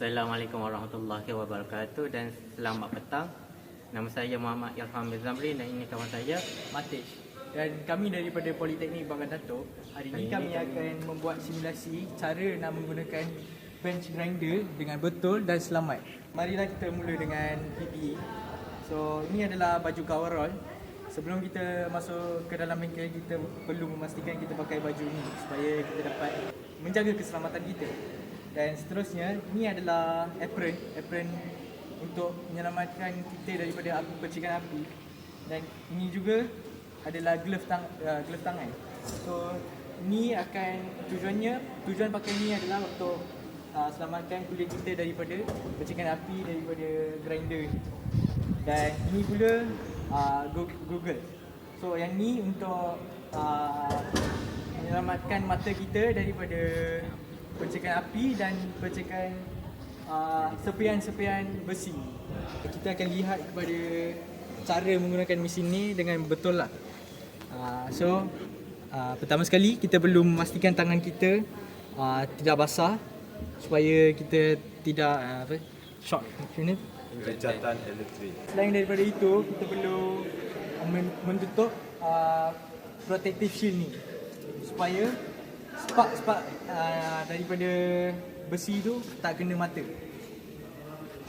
Assalamualaikum warahmatullahi wabarakatuh dan selamat petang. Nama saya Muhammad Ilham bin Zamrin dan ini kawan saya Matish. Dan kami daripada Politeknik Bangka Datuk. Hari ini kami akan membuat simulasi cara nak menggunakan bench grinder dengan betul dan selamat. Marilah kita mula dengan PPE. So ini adalah baju coverall. Sebelum kita masuk ke dalam bengkel, kita perlu memastikan kita pakai baju ni supaya kita dapat menjaga keselamatan kita. Dan seterusnya, ini adalah apron untuk menyelamatkan kita daripada percikan api. Dan ini juga adalah glove tangan. So ini akan tujuan pakai ni adalah untuk selamatkan kulit kita daripada percikan api daripada grinder ni. Dan ini pula Google. So yang ni untuk menyelamatkan mata kita daripada percikan api dan percikan sepian-sepian besi. Kita akan lihat kepada cara menggunakan mesin ni dengan betul lah. Pertama sekali kita perlu memastikan tangan kita tidak basah supaya kita tidak shock macam ni. Kejahatan elektrik. Selain daripada itu, kita perlu menutup protective shield ni supaya spark daripada besi tu tak kena mata.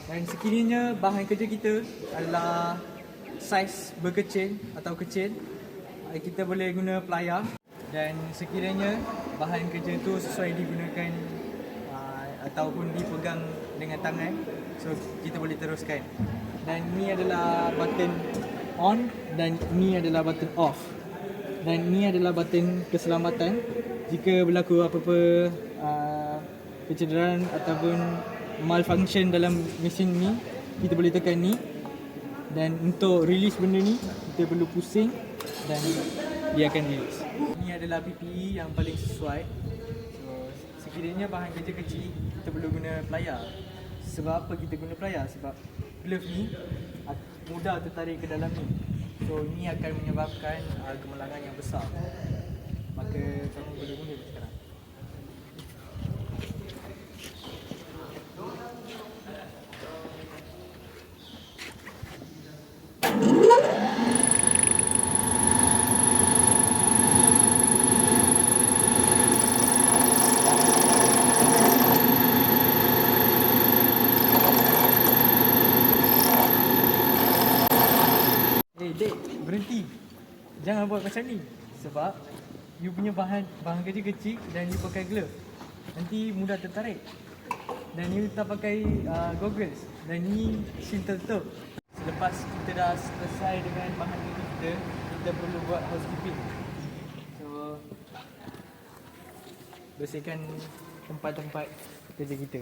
Dan sekiranya bahan kerja kita adalah saiz berkecil atau kecil, kita boleh guna plier. Dan sekiranya bahan kerja tu sesuai digunakan ataupun dipegang dengan tangan, so kita boleh teruskan. Dan ni adalah button on dan ni adalah button off. Dan ni adalah button keselamatan jika berlaku apa-apa kecederaan ataupun malfunction dalam mesin ni, kita boleh tekan ni. Dan untuk release benda ni, kita perlu pusing dan dia akan release. Ini adalah PPE yang paling sesuai. So sekiranya bahan kerja kecil, kita perlu guna plier. Sebab apa kita guna plier? Sebab glove ni mudah tertarik ke dalam ni. So ini akan menyebabkan gemalangan yang besar. Maka kamu boleh mula sekarang. Dek, berhenti. Jangan buat macam ni. Sebab you punya bahan kerja kecil dan you pakai glove, nanti mudah tertarik. Dan you tak pakai goggles. Dan ni shield tertutup. Selepas kita dah selesai dengan bahan kerja kita perlu buat housekeeping. So bersihkan tempat-tempat kerja kita.